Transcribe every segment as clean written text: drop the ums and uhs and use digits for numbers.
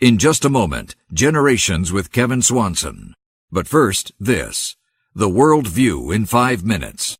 In just a moment, Generations with Kevin Swanson. But first, this. The World View in 5 minutes.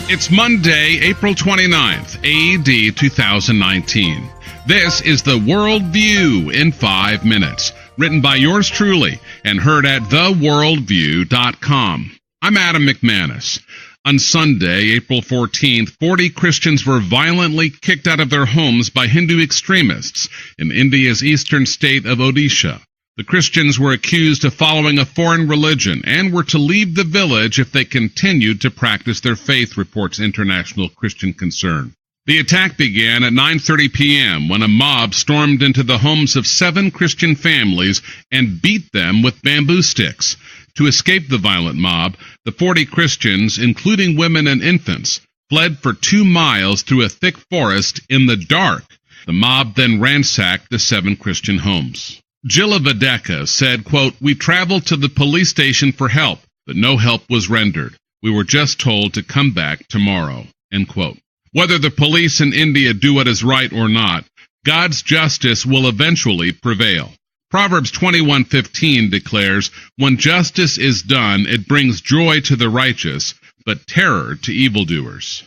It's Monday, April 29th, AD 2019. This is The World View in 5 minutes, written by yours truly and heard at theworldview.com. I'm Adam McManus. On Sunday, April 14th, 40 Christians were violently kicked out of their homes by Hindu extremists in India's eastern state of Odisha. The Christians were accused of following a foreign religion and were to leave the village if they continued to practice their faith, reports International Christian Concern. The attack began at 9:30 p.m. when a mob stormed into the homes of 7 Christian families and beat them with bamboo sticks. To escape the violent mob, the 40 Christians, including women and infants, fled for 2 miles through a thick forest in the dark. The mob then ransacked the 7 Christian homes. Jilla Vadeka said, quote, "We traveled to the police station for help, but no help was rendered. We were just told to come back tomorrow," end quote. Whether the police in India do what is right or not, God's justice will eventually prevail. Proverbs 21:15 declares, "When justice is done, it brings joy to the righteous, but terror to evildoers."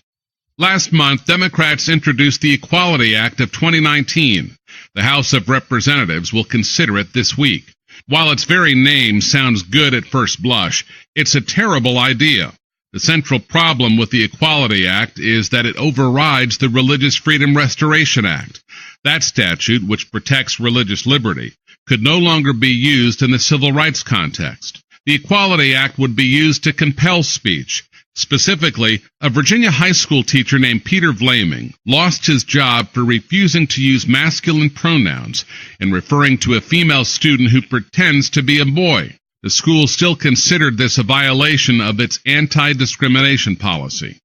Last month, Democrats introduced the Equality Act of 2019. The House of Representatives will consider it this week. While its very name sounds good at first blush, it's a terrible idea. The central problem with the Equality Act is that it overrides the Religious Freedom Restoration Act. That statute, which protects religious liberty, could no longer be used in the civil rights context. The Equality Act would be used to compel speech. Specifically, a Virginia high school teacher named Peter Vlaming lost his job for refusing to use masculine pronouns and referring to a female student who pretends to be a boy. The school still considered this a violation of its anti-discrimination policy.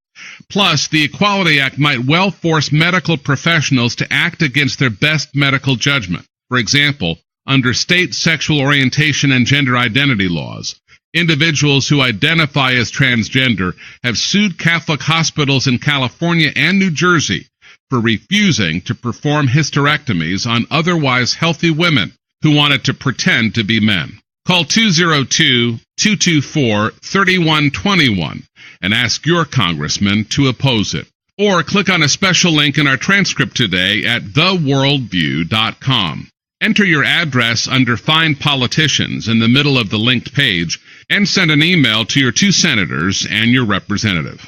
Plus, the Equality Act might well force medical professionals to act against their best medical judgment. For example, under state sexual orientation and gender identity laws, individuals who identify as transgender have sued Catholic hospitals in California and New Jersey for refusing to perform hysterectomies on otherwise healthy women who wanted to pretend to be men. Call 202-224-3121 and ask your congressman to oppose it. Or click on a special link in our transcript today at theworldview.com. Enter your address under Find Politicians in the middle of the linked page and send an email to your 2 senators and your representative.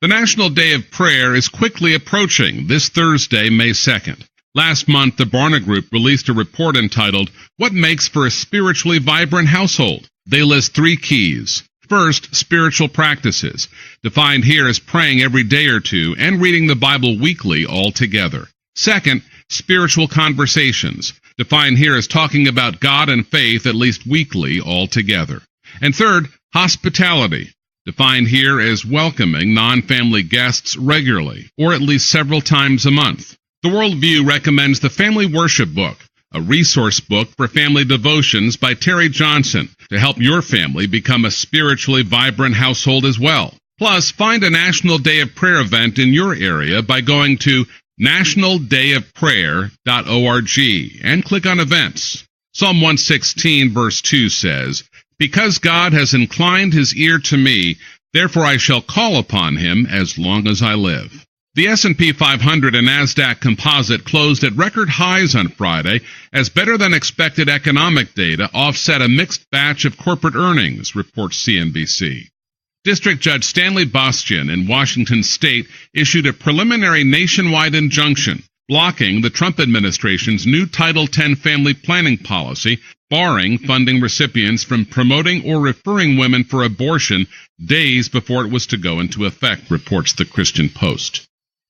The National Day of Prayer is quickly approaching this Thursday, May 2nd. Last month, the Barna Group released a report entitled, "What Makes for a Spiritually Vibrant Household?" They list 3 keys. First, spiritual practices, defined here as praying every day or 2 and reading the Bible weekly all together. Second, spiritual conversations, defined here as talking about God and faith at least weekly all together. And third, hospitality, defined here as welcoming non-family guests regularly, or at least several times a month. The Worldview recommends the Family Worship Book, a resource book for family devotions by Terry Johnson, to help your family become a spiritually vibrant household as well. Plus, find a National Day of Prayer event in your area by going to nationaldayofprayer.org and click on events. Psalm 116 verse 2 says, "Because God has inclined his ear to me, therefore I shall call upon him as long as I live." The S&P 500 and NASDAQ Composite closed at record highs on Friday as better-than-expected economic data offset a mixed batch of corporate earnings, reports CNBC. District Judge Stanley Bastian in Washington State issued a preliminary nationwide injunction blocking the Trump administration's new Title X family planning policy, barring funding recipients from promoting or referring women for abortion days before it was to go into effect, reports the Christian Post.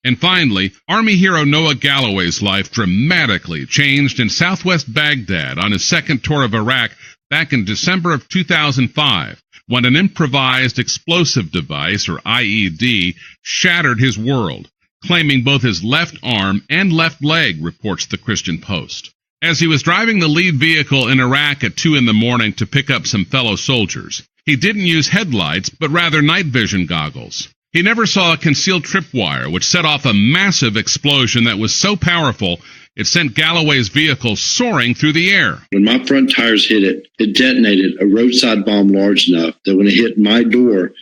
And finally, Army hero Noah Galloway's life dramatically changed in southwest Baghdad on his second tour of Iraq back in December of 2005, when an improvised explosive device, or IED, shattered his world, claiming both his left arm and left leg, reports the Christian Post. As he was driving the lead vehicle in Iraq at 2 a.m. to pick up some fellow soldiers, he didn't use headlights, but rather night vision goggles. He never saw a concealed tripwire, which set off a massive explosion that was so powerful it sent Galloway's vehicle soaring through the air. When my front tires hit it, it detonated a roadside bomb large enough that when it hit my door,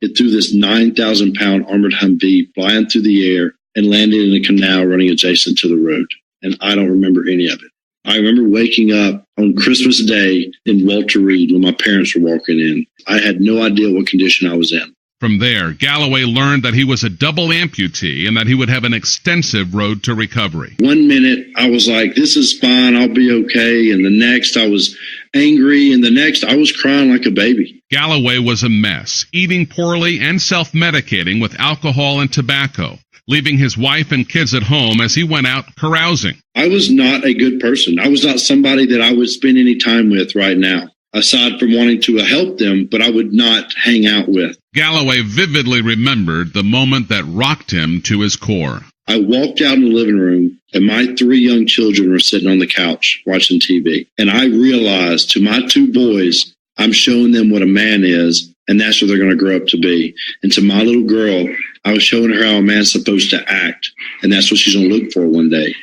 it threw this 9,000-pound armored Humvee flying through the air and landed in a canal running adjacent to the road. And I don't remember any of it. I remember waking up on Christmas Day in Walter Reed when my parents were walking in. I had no idea what condition I was in. From there, Galloway learned that he was a double amputee and that he would have an extensive road to recovery. 1 minute, I was like, this is fine, I'll be okay. And the next, I was angry. And the next, I was crying like a baby. Galloway was a mess, eating poorly and self-medicating with alcohol and tobacco, leaving his wife and kids at home as he went out carousing. I was not a good person. I was not somebody that I would spend any time with right now, aside from wanting to help them, but I would not hang out with. Galloway vividly remembered the moment that rocked him to his core. I walked out in the living room, and my 3 young children were sitting on the couch watching TV. And I realized to my 2 boys, I'm showing them what a man is, and that's what they're going to grow up to be. And to my little girl, I was showing her how a man's supposed to act, and that's what she's going to look for one day.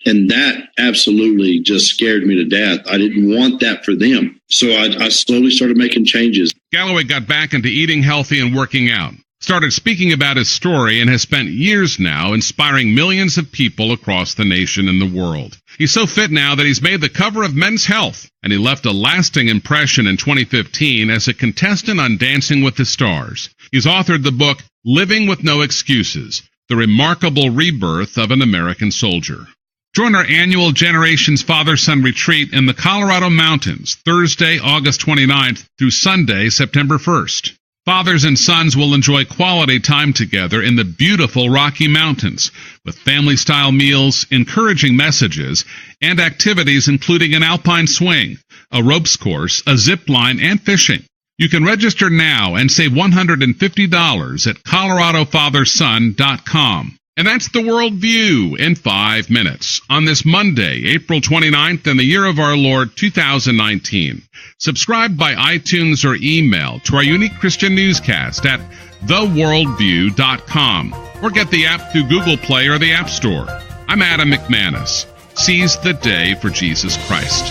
And that absolutely just scared me to death. I didn't want that for them. So I slowly started making changes. Galloway got back into eating healthy and working out, started speaking about his story, and has spent years now inspiring millions of people across the nation and the world. He's so fit now that he's made the cover of Men's Health, and he left a lasting impression in 2015 as a contestant on Dancing with the Stars. He's authored the book Living with No Excuses, The Remarkable Rebirth of an American Soldier. Join our annual Generations Father-Son Retreat in the Colorado Mountains, Thursday, August 29th through Sunday, September 1st. Fathers and sons will enjoy quality time together in the beautiful Rocky Mountains with family-style meals, encouraging messages, and activities including an alpine swing, a ropes course, a zip line, and fishing. You can register now and save $150 at coloradofatherson.com. And that's the World View in 5 minutes on this Monday, April 29th, in the year of our Lord 2019. Subscribe by iTunes or email to our unique Christian newscast at theworldview.com or get the app through Google Play or the App Store. I'm Adam McManus. Seize the day for Jesus Christ.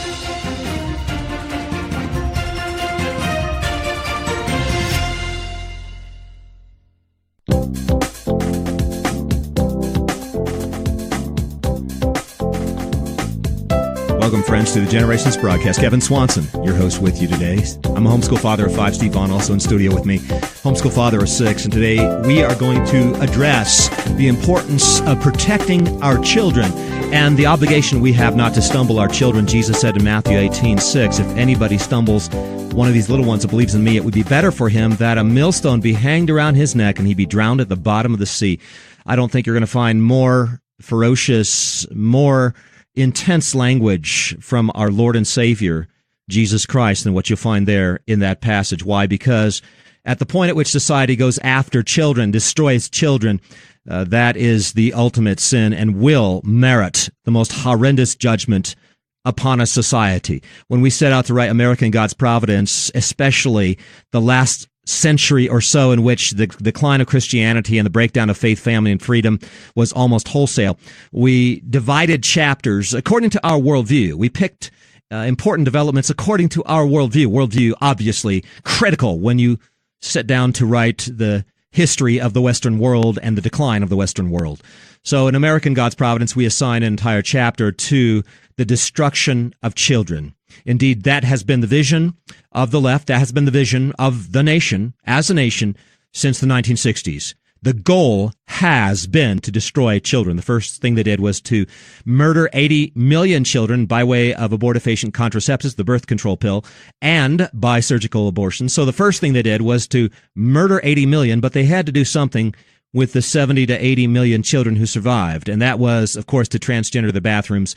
Welcome, friends, to the Generations broadcast. Kevin Swanson, your host with you today. I'm a homeschool father of 5, Steve Vaughn, also in studio with me, homeschool father of 6, and today we are going to address the importance of protecting our children and the obligation we have not to stumble our children. Jesus said in Matthew 18:6, if anybody stumbles one of these little ones that believes in me, it would be better for him that a millstone be hanged around his neck and he be drowned at the bottom of the sea. I don't think you're going to find more ferocious, more intense language from our Lord and Savior, Jesus Christ, than what you'll find there in that passage. Why? Because at the point at which society goes after children, destroys children, that is the ultimate sin and will merit the most horrendous judgment upon a society. When we set out to write America in God's Providence, especially the last century or so in which the decline of Christianity and the breakdown of faith, family, and freedom was almost wholesale, we divided chapters according to our worldview. We picked important developments according to our worldview. Worldview, obviously, critical when you sit down to write the history of the Western world and the decline of the Western world. So in American God's Providence, we assign an entire chapter to the destruction of children. Indeed, that has been the vision of the left. That has been the vision of the nation, as a nation, since the 1960s. The goal has been to destroy children. The first thing they did was to murder 80 million children by way of abortifacient contraceptives, the birth control pill, and by surgical abortion. So the first thing they did was to murder 80 million, but they had to do something with the 70 to 80 million children who survived. And that was, of course, to transgender the bathrooms,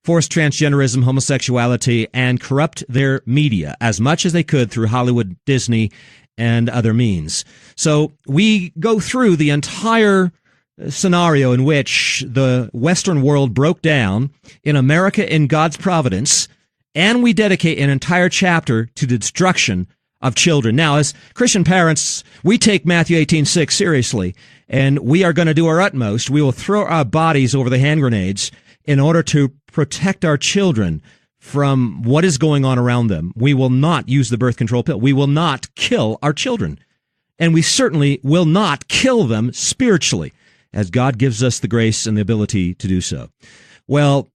force transgenderism, homosexuality, and corrupt their media as much as they could through Hollywood, Disney, and other means. So we go through the entire scenario in which the Western world broke down in America in God's Providence, and we dedicate an entire chapter to the destruction of children. Now, as Christian parents, we take Matthew 18:6 seriously, and we are going to do our utmost. We will throw our bodies over the hand grenades in order to protect our children from what is going on around them. We will not use the birth control pill. We will not kill our children. And we certainly will not kill them spiritually, as God gives us the grace and the ability to do so. Well,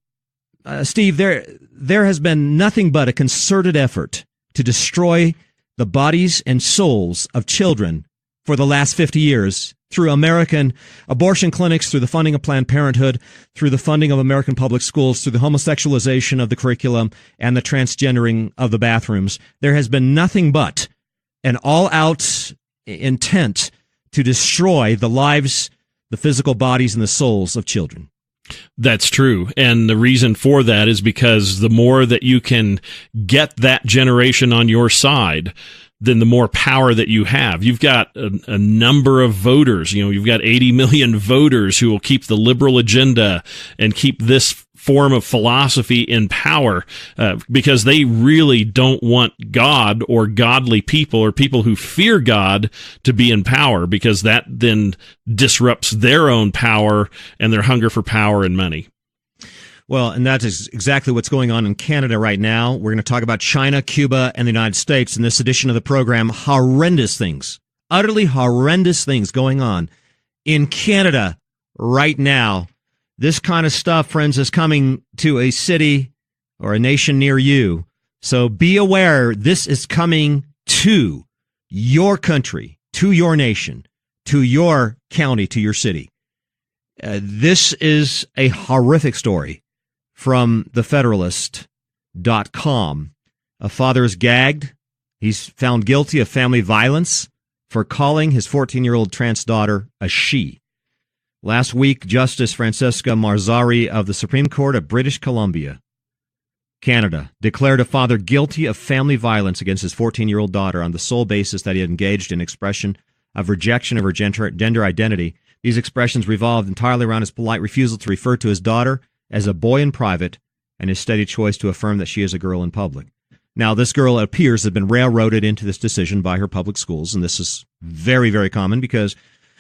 Steve, there has been nothing but a concerted effort to destroy the bodies and souls of children for the last 50 years through American abortion clinics, through the funding of Planned Parenthood, through the funding of American public schools, through the homosexualization of the curriculum and the transgendering of the bathrooms. There has been nothing but an all-out intent to destroy the lives, the physical bodies, and the souls of children. That's true. And the reason for that is because the more that you can get that generation on your side, then the more power that you have. You've got a number of voters. You've got 80 million voters who will keep the liberal agenda and keep this form of philosophy in power because they really don't want God or godly people or people who fear God to be in power, because that then disrupts their own power and their hunger for power and money. Well, and that is exactly what's going on in Canada right now. We're going to talk about China, Cuba, and the United States in this edition of the program. Horrendous things, utterly horrendous things going on in Canada right now. This kind of stuff, friends, is coming to a city or a nation near you. So be aware, this is coming to your country, to your nation, to your county, to your city. This is a horrific story from thefederalist.com. A father is gagged. He's found guilty of family violence for calling his 14-year-old trans daughter a she. Last week, Justice Francesca Marzari of the Supreme Court of British Columbia, Canada, declared a father guilty of family violence against his 14-year-old daughter on the sole basis that he had engaged in expression of rejection of her gender identity. These expressions revolved entirely around his polite refusal to refer to his daughter as a boy in private and his steady choice to affirm that she is a girl in public. Now, this girl, it appears, has been railroaded into this decision by her public schools, and this is very, very common because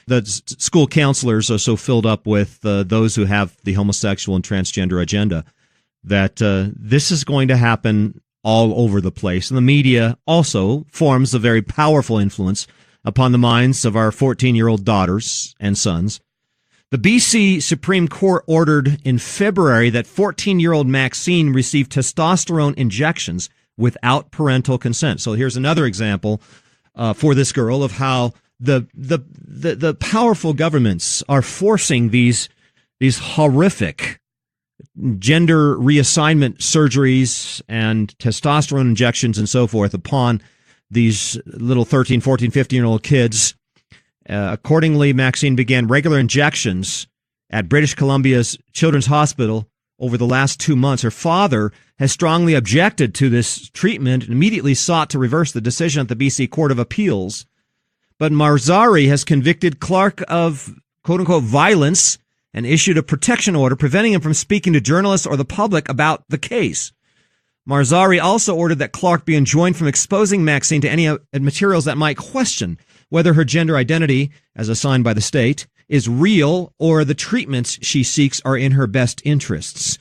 the school counselors are so filled up with those who have the homosexual and transgender agenda that this is going to happen all over the place. And the media also forms a very powerful influence upon the minds of our 14-year-old daughters and sons. The BC Supreme Court ordered in February that 14-year-old Maxine receive testosterone injections without parental consent. So here's another example for this girl of how the powerful governments are forcing these horrific gender reassignment surgeries and testosterone injections and so forth upon these little 13, 14, 15-year-old kids. Accordingly, Maxine began regular injections at British Columbia's Children's Hospital over the last 2 months. Her father has strongly objected to this treatment and immediately sought to reverse the decision at the BC Court of Appeals. But Marzari has convicted Clark of quote-unquote violence and issued a protection order preventing him from speaking to journalists or the public about the case. Marzari also ordered that Clark be enjoined from exposing Maxine to any materials that might question whether her gender identity, as assigned by the state, is real or the treatments she seeks are in her best interests.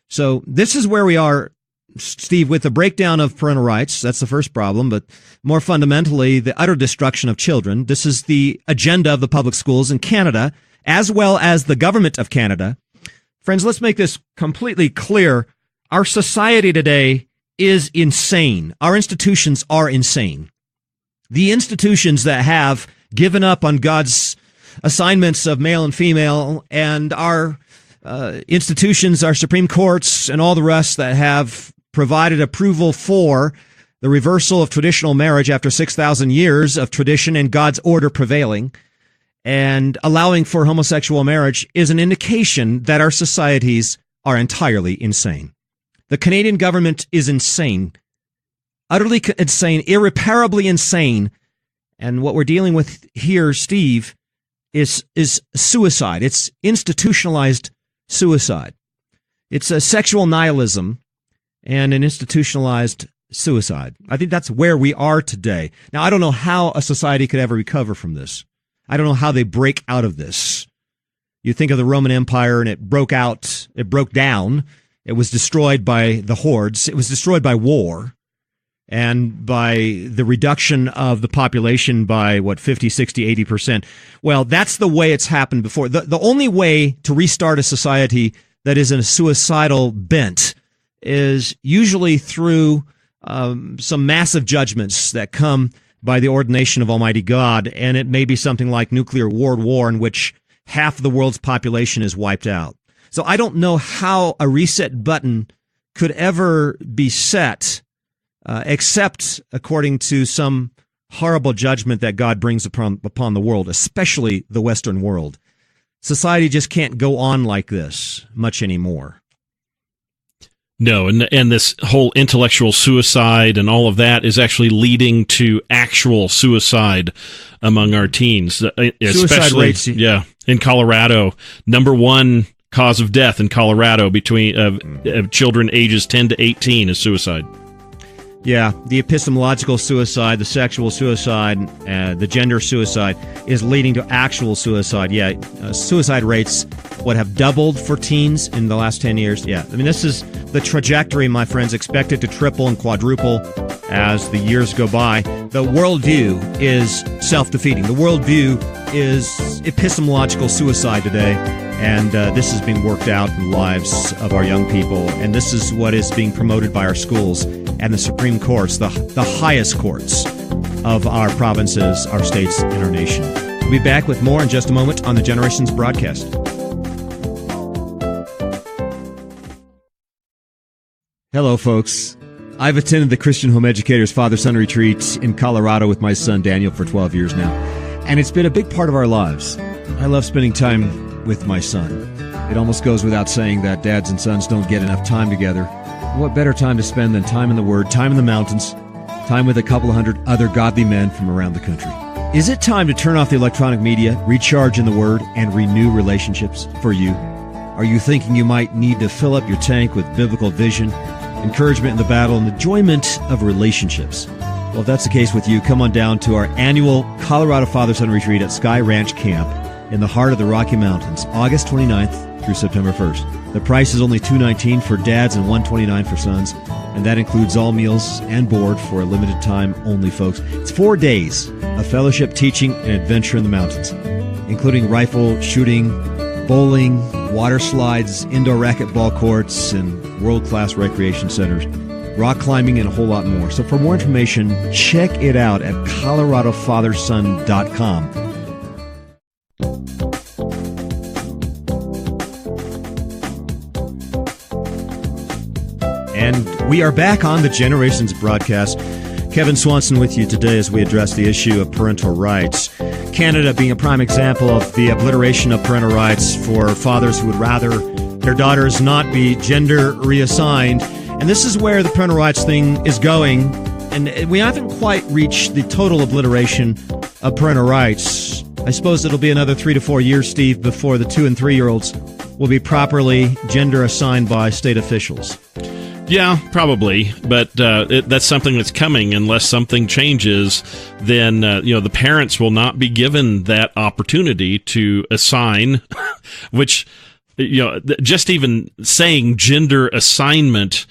So this is where we are, Steve, with the breakdown of parental rights. That's the first problem, but more fundamentally, the utter destruction of children. This is the agenda of the public schools in Canada, as well as the government of Canada. Friends, let's make this completely clear. Our society today is insane. Our institutions are insane. The institutions that have given up on God's assignments of male and female, and our institutions, our Supreme Courts, and all the rest that have provided approval for the reversal of traditional marriage after 6,000 years of tradition and God's order prevailing, and allowing for homosexual marriage is an indication that our societies are entirely insane. The Canadian government is insane, utterly insane, irreparably insane. And what we're dealing with here, Steve, is suicide. It's institutionalized suicide. It's a sexual nihilism and an institutionalized suicide. I think that's where we are today. Now, I don't know how a society could ever recover from this. I don't know how they break out of this. You think of the Roman Empire, and it broke down. It was destroyed by the hordes. It was destroyed by war and by the reduction of the population by, 50, 60, 80%. Well, that's the way it's happened before. The only way to restart a society that is in a suicidal bent is usually through some massive judgments that come by the ordination of Almighty God, and it may be something like nuclear world war in which half of the world's population is wiped out. So I don't know how a reset button could ever be set, except according to some horrible judgment that God brings upon the world, especially the Western world. Society just can't go on like this much anymore. No, and this whole intellectual suicide and all of that is actually leading to actual suicide among our teens. Suicide rates, yeah, in Colorado, number one cause of death in Colorado between children ages 10 to 18 is suicide. Yeah, the epistemological suicide, the sexual suicide, the gender suicide is leading to actual suicide. Yeah, suicide rates have doubled for teens in the last 10 years. Yeah, I mean, this is the trajectory, my friends, expected to triple and quadruple as the years go by. The worldview is self-defeating. The worldview is epistemological suicide today, and this is being worked out in the lives of our young people, and this is what is being promoted by our schools and the Supreme Courts, the highest courts of our provinces, our states, and our nation. We'll be back with more in just a moment on the Generations broadcast. Hello, folks. I've attended the Christian Home Educators Father-Son Retreat in Colorado with my son Daniel for 12 years now, and it's been a big part of our lives. I love spending time with my son. It almost goes without saying that dads and sons don't get enough time together. What better time to spend than time in the Word, time in the mountains, time with a couple of hundred other godly men from around the country? Is it time to turn off the electronic media, recharge in the Word, and renew relationships for you? Are you thinking you might need to fill up your tank with biblical vision, encouragement in the battle, and enjoyment of relationships? Well, if that's the case with you, come on down to our annual Colorado Father-Son Retreat at Sky Ranch Camp in the heart of the Rocky Mountains, August 29th through September 1st. The price is only $219 for dads and $129 for sons, and that includes all meals and board for a limited time only, folks. It's 4 days of fellowship, teaching, and adventure in the mountains, including rifle shooting, bowling, water slides, indoor racquetball courts, and world-class recreation centers, rock climbing, and a whole lot more. So for more information, check it out at coloradofatherson.com. And we are back on the Generations broadcast. Kevin Swanson with you today as we address the issue of parental rights. Canada being a prime example of the obliteration of parental rights for fathers who would rather their daughters not be gender reassigned. And this is where the parental rights thing is going. And we haven't quite reached the total obliteration of parental rights. I suppose it'll be another 3 to 4 years, Steve, before the 2 and 3-year-olds will be properly gender assigned by state officials. Yeah, probably, but that's something that's coming. Unless something changes, then the parents will not be given that opportunity to assign, which just even saying gender assignment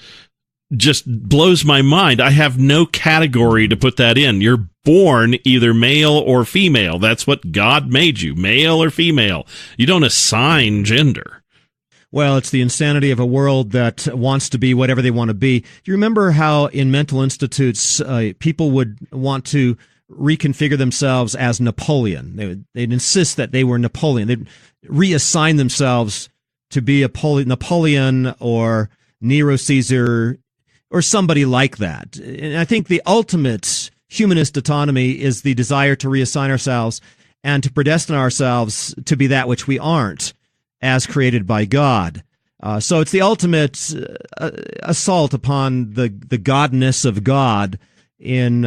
just blows my mind. I have no category to put that in. You're born either male or female. That's what God made you, male or female. You don't assign gender. Well, it's the insanity of a world that wants to be whatever they want to be. Do you remember how in mental institutes people would want to reconfigure themselves as Napoleon? They'd insist that they were Napoleon. They'd reassign themselves to be a Napoleon or Nero Caesar or somebody like that. And I think the ultimate humanist autonomy is the desire to reassign ourselves and to predestine ourselves to be that which we aren't, as created by God. So it's the ultimate assault upon the godness of God in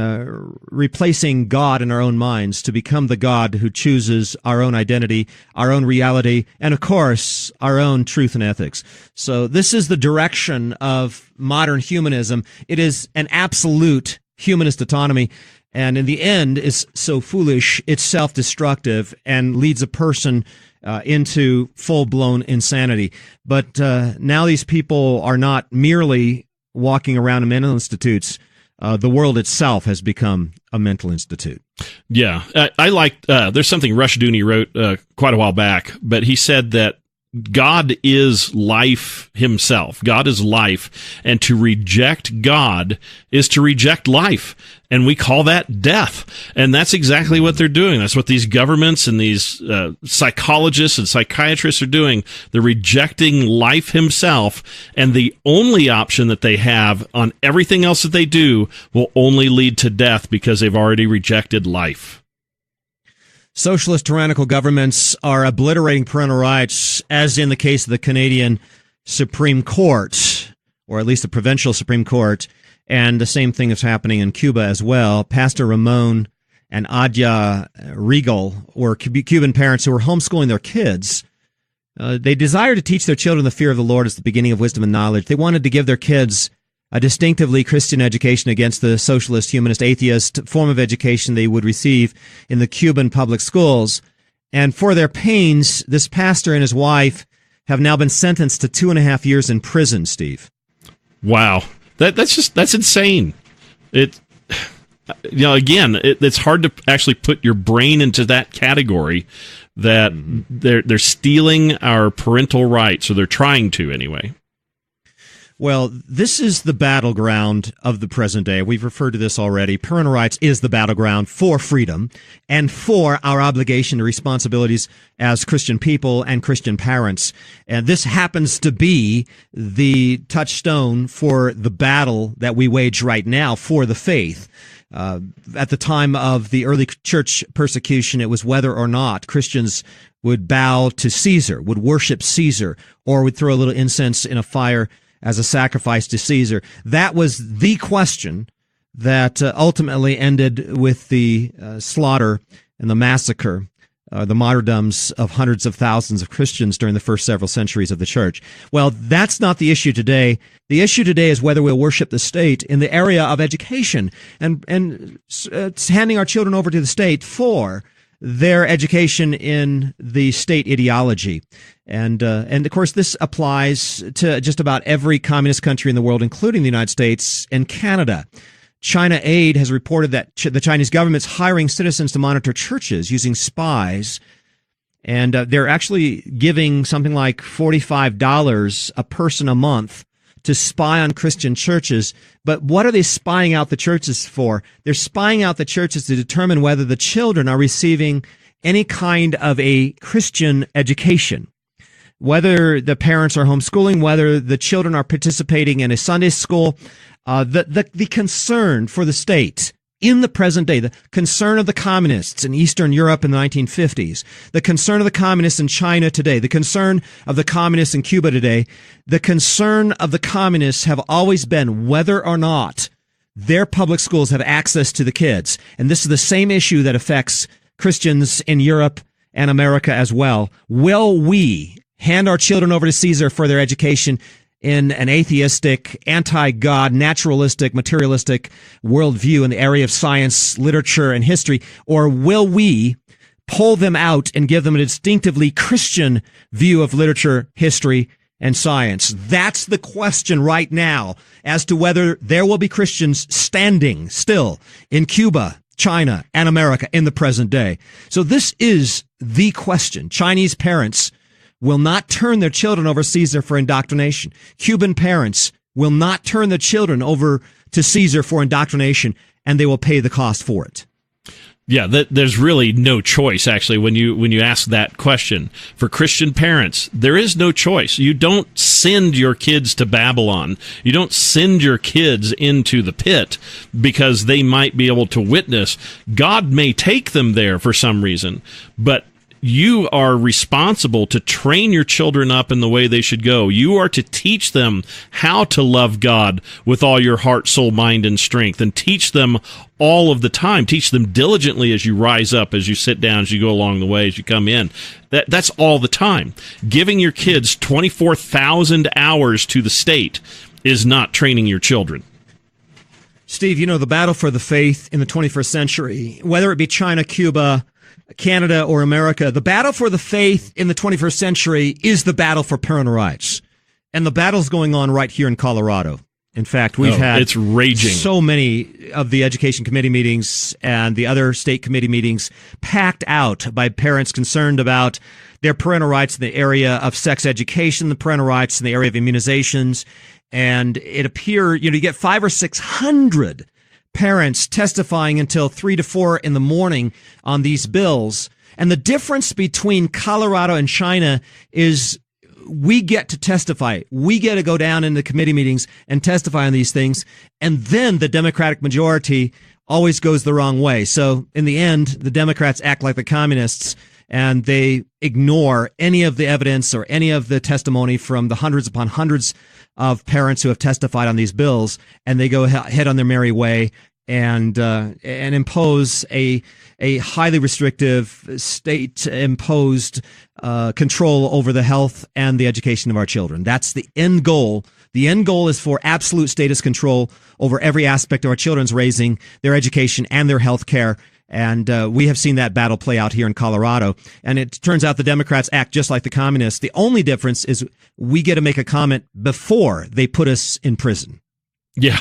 replacing God in our own minds to become the God who chooses our own identity, our own reality, and of course, our own truth and ethics. So this is the direction of modern humanism. It is an absolute humanist autonomy, and in the end is so foolish, it's self-destructive and leads a person into full-blown insanity. But now these people are not merely walking around in mental institutes. The world itself has become a mental institute. Yeah. I like, there's something Rushdoony wrote quite a while back, but he said that God is life himself. God is life, and to reject God is to reject life, and we call that death. And that's exactly what they're doing. That's what these governments and these psychologists and psychiatrists are doing. They're rejecting life himself, and the only option that they have on everything else that they do will only lead to death because they've already rejected life. Socialist tyrannical governments are obliterating parental rights, as in the case of the Canadian Supreme Court, or at least the provincial Supreme Court, and the same thing is happening in Cuba as well. Pastor Ramon and Adya Regal were Cuban parents who were homeschooling their kids. They desired to teach their children the fear of the Lord as the beginning of wisdom and knowledge. They wanted to give their kids a distinctively Christian education against the socialist, humanist, atheist form of education they would receive in the Cuban public schools. And for their pains, this pastor and his wife have now been sentenced to 2.5 years in prison, Steve. Wow. That's insane. It's hard to actually put your brain into that category that they're stealing our parental rights, or they're trying to anyway. Well, this is the battleground of the present day. We've referred to this already. Parental rights is the battleground for freedom and for our obligation and responsibilities as Christian people and Christian parents. And this happens to be the touchstone for the battle that we wage right now for the faith. At the time of the early church persecution, it was whether or not Christians would bow to Caesar, would worship Caesar, or would throw a little incense in a fire as a sacrifice to Caesar. That was the question that ultimately ended with the slaughter and the massacre, the martyrdoms of hundreds of thousands of Christians during the first several centuries of the church. Well, that's not the issue today. The issue today is whether we'll worship the state in the area of education and handing our children over to the state for their education in the state ideology. And of course, this applies to just about every communist country in the world, including the United States and Canada. China Aid has reported that the Chinese government's hiring citizens to monitor churches using spies. And they're actually giving something like $45 a person a month to spy on Christian churches. But what are they spying out the churches for? They're spying out the churches to determine whether the children are receiving any kind of a Christian education. Whether the parents are homeschooling, whether the children are participating in a Sunday school, the concern for the state in the present day, the concern of the communists in Eastern Europe in the 1950s, the concern of the communists in China today, the concern of the communists in Cuba today, the concern of the communists have always been whether or not their public schools have access to the kids. And this is the same issue that affects Christians in Europe and America as well. Will we hand our children over to Caesar for their education in an atheistic, anti-God, naturalistic, materialistic worldview in the area of science, literature, and history? Or will we pull them out and give them a distinctively Christian view of literature, history, and science? That's the question right now as to whether there will be Christians standing still in Cuba, China, and America in the present day. So this is the question. Chinese parents will not turn their children over to Caesar for indoctrination. Cuban parents will not turn their children over to Caesar for indoctrination, and they will pay the cost for it. Yeah, there's really no choice, actually, when you ask that question. For Christian parents, there is no choice. You don't send your kids to Babylon. You don't send your kids into the pit because they might be able to witness. God may take them there for some reason, but you are responsible to train your children up in the way they should go. You are to teach them how to love God with all your heart, soul, mind, and strength, and teach them all of the time. Teach them diligently as you rise up, as you sit down, as you go along the way, as you come in. That's all the time. Giving your kids 24,000 hours to the state is not training your children. Steve, the battle for the faith in the 21st century, whether it be China, Cuba, Canada, or America, the battle for the faith in the 21st century is the battle for parental rights. And the battle's going on right here in Colorado. In fact, we've had it's raging. So many of the education committee meetings and the other state committee meetings packed out by parents concerned about their parental rights in the area of sex education, the parental rights in the area of immunizations. And it appeared, you get 500 or 600 parents testifying until 3 to 4 in the morning on these bills. And the difference between Colorado and China is we get to testify. We get to go down in the committee meetings and testify on these things. And then the Democratic majority always goes the wrong way. So in the end, the Democrats act like the communists, and they ignore any of the evidence or any of the testimony from the hundreds upon hundreds of parents who have testified on these bills, and they go ahead on their merry way and impose a highly restrictive state-imposed control over the health and the education of our children. That's the end goal. The end goal is for absolute status control over every aspect of our children's raising, their education, and their health care. And we have seen that battle play out here in Colorado. And it turns out the Democrats act just like the communists. The only difference is we get to make a comment before they put us in prison. Yeah.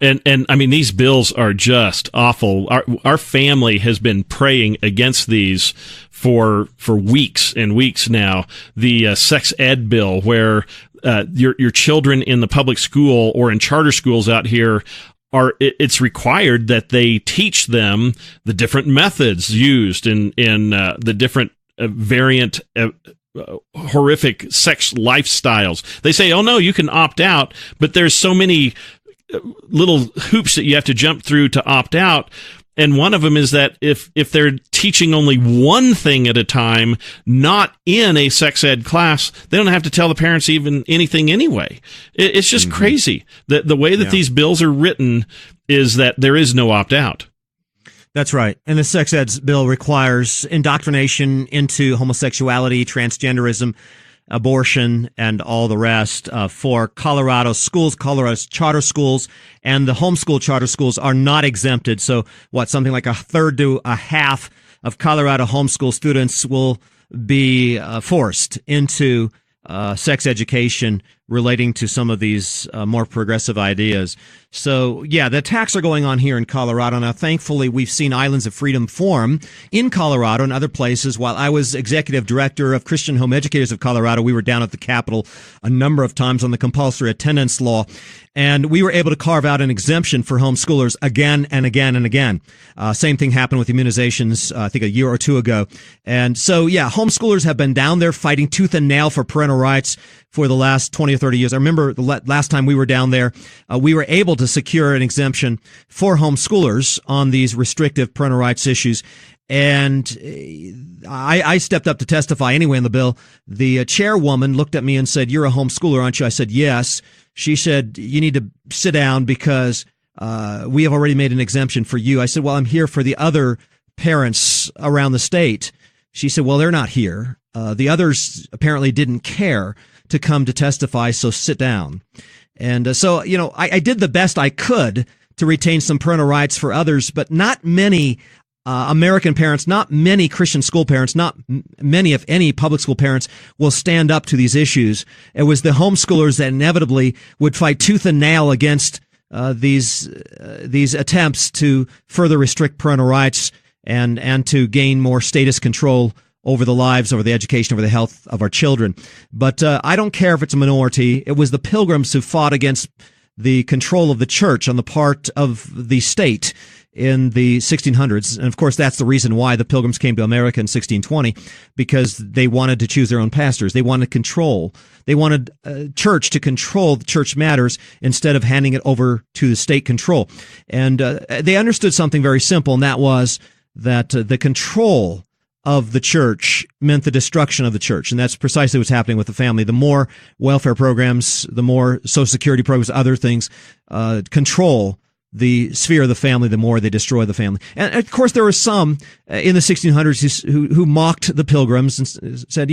And I mean, these bills are just awful. Our family has been praying against these for weeks and weeks now. The sex ed bill, where your children in the public school or in charter schools out here it's required that they teach them the different methods used in the different variant horrific sex lifestyles. They say, oh no, you can opt out, but there's so many little hoops that you have to jump through to opt out. And one of them is that if they're teaching only one thing at a time, not in a sex ed class, they don't have to tell the parents even anything anyway. It's just crazy. The way that these bills are written is that there is no opt out. That's right. And the sex ed bill requires indoctrination into homosexuality, transgenderism, abortion, and all the rest for Colorado schools. Colorado's charter schools and the homeschool charter schools are not exempted. So something like a third to a half of Colorado homeschool students will be forced into sex education relating to some of these more progressive ideas. So, the attacks are going on here in Colorado. Now, thankfully, we've seen Islands of Freedom form in Colorado and other places. While I was executive director of Christian Home Educators of Colorado, we were down at the Capitol a number of times on the compulsory attendance law, and we were able to carve out an exemption for homeschoolers again and again and again. Same thing happened with immunizations, I think a year or two ago. And so, homeschoolers have been down there fighting tooth and nail for parental rights for the last 20 or 30 years. I remember the last time we were down there, we were able to secure an exemption for homeschoolers on these restrictive parental rights issues. And I stepped up to testify anyway in the bill. The chairwoman looked at me and said, "You're a homeschooler, aren't you?" I said, "Yes." She said, "You need to sit down because we have already made an exemption for you." I said, "Well, I'm here for the other parents around the state." She said, "Well, they're not here. The others apparently didn't care to come to testify, so sit down." And so, I did the best I could to retain some parental rights for others, but not many American parents, not many Christian school parents, not many, if any, public school parents will stand up to these issues. It was the homeschoolers that inevitably would fight tooth and nail against these attempts to further restrict parental rights and to gain more status control over the lives, over the education, over the health of our children. But I don't care if it's a minority. It was the Pilgrims who fought against the control of the church on the part of the state in the 1600s. And of course, that's the reason why the Pilgrims came to America in 1620, because they wanted to choose their own pastors. They wanted control. They wanted church to control the church matters instead of handing it over to the state control. And they understood something very simple, and that was that the control of the church meant the destruction of the church. And that's precisely what's happening with the family. The more welfare programs, the more Social Security programs, other things, control the sphere of the family, the more they destroy the family. And of course, there were some in the 1600s who mocked the Pilgrims and said,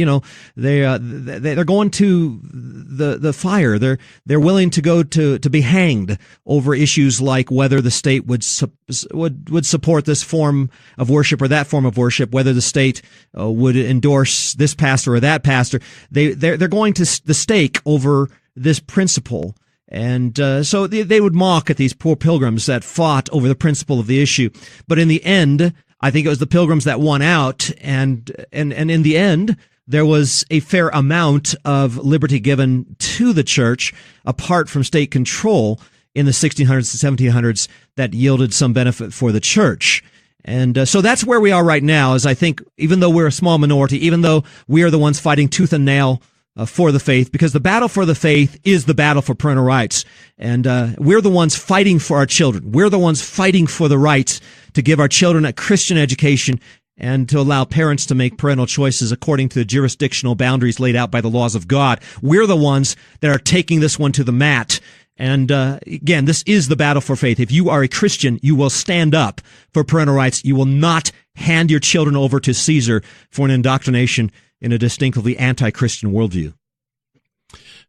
they're going to the fire. They're willing to go to be hanged over issues like whether the state would support this form of worship or that form of worship, whether the state would endorse this pastor or that pastor. They're going to the stake over this principle. And so they would mock at these poor pilgrims that fought over the principle of the issue. But in the end, I think it was the Pilgrims that won out. And in the end, there was a fair amount of liberty given to the church apart from state control in the 1600s and 1700s that yielded some benefit for the church. And so that's where we are right now, is I think even though we're a small minority, even though we are the ones fighting tooth and nail for the faith, because the battle for the faith is the battle for parental rights. And we're the ones fighting for our children. We're the ones fighting for the rights to give our children a Christian education and to allow parents to make parental choices according to the jurisdictional boundaries laid out by the laws of God. We're the ones that are taking this one to the mat. And again, this is the battle for faith. If you are a Christian, you will stand up for parental rights. You will not hand your children over to Caesar for an indoctrination in a distinctively anti-Christian worldview.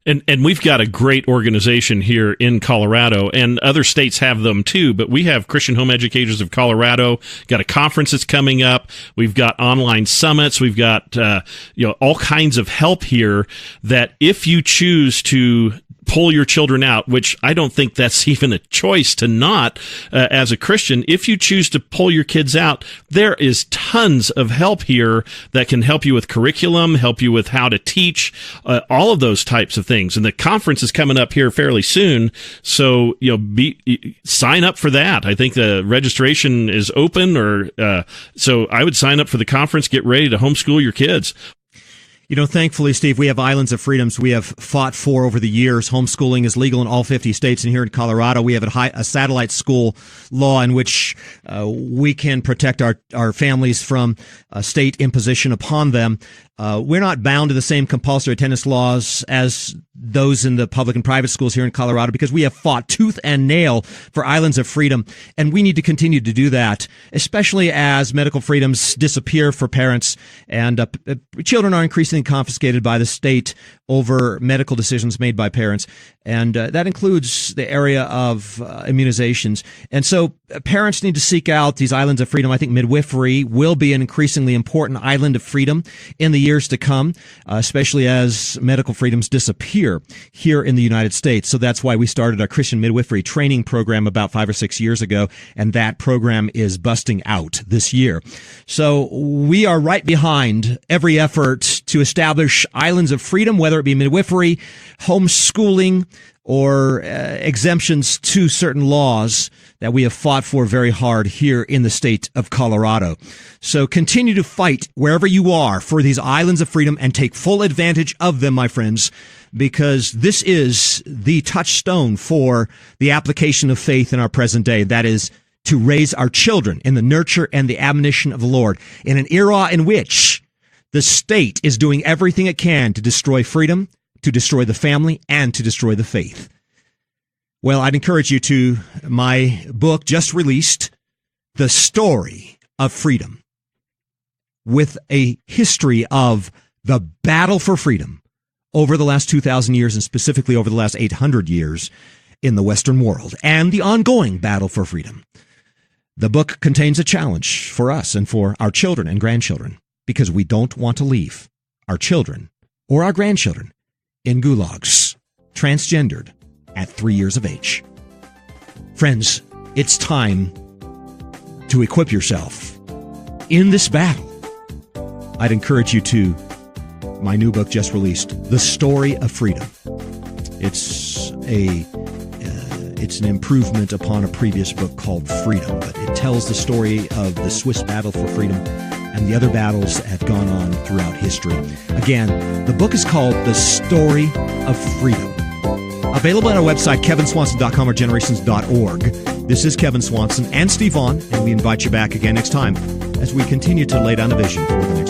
And we've got a great organization here in Colorado, and other states have them too, but we have Christian Home Educators of Colorado, got a conference that's coming up. We've got online summits. We've got, all kinds of help here that if you choose to pull your children out, which I don't think that's even a choice to not as a Christian. If you choose to pull your kids out, there is tons of help here that can help you with curriculum, help you with how to teach, all of those types of things. And the conference is coming up here fairly soon, so sign up for that. I think the registration is open, so I would sign up for the conference. Get ready to homeschool your kids. Thankfully, Steve, we have islands of freedoms we have fought for over the years. Homeschooling is legal in all 50 states, and here in Colorado, we have a satellite school law in which we can protect our families from state imposition upon them. We're not bound to the same compulsory attendance laws as those in the public and private schools here in Colorado, because we have fought tooth and nail for islands of freedom, and we need to continue to do that, especially as medical freedoms disappear for parents and children are increasingly confiscated by the state over medical decisions made by parents. And that includes the area of immunizations. And so parents need to seek out these islands of freedom. I think midwifery will be an increasingly important island of freedom in the years to come, especially as medical freedoms disappear here in the United States. So that's why we started our Christian midwifery training program about 5 or 6 years ago, and that program is busting out this year. So we are right behind every effort to establish islands of freedom, whether it be midwifery, homeschooling, or exemptions to certain laws that we have fought for very hard here in the state of Colorado. So continue to fight wherever you are for these islands of freedom and take full advantage of them, my friends, because this is the touchstone for the application of faith in our present day. That is to raise our children in the nurture and the admonition of the Lord in an era in which the state is doing everything it can to destroy freedom, to destroy the family, and to destroy the faith. Well, I'd encourage you to my book just released, The Story of Freedom, with a history of the battle for freedom over the last 2,000 years and specifically over the last 800 years in the Western world and the ongoing battle for freedom. The book contains a challenge for us and for our children and grandchildren, because we don't want to leave our children or our grandchildren in gulags, transgendered at 3 years of age. Friends, it's time to equip yourself in this battle. I'd encourage you to my new book just released, The Story of Freedom. It's an improvement upon a previous book called Freedom, but it tells the story of the Swiss battle for freedom and the other battles that have gone on throughout history. Again, the book is called The Story of Freedom. Available on our website, kevinswanson.com or generations.org. This is Kevin Swanson and Steve Vaughn, and we invite you back again next time as we continue to lay down the vision for the next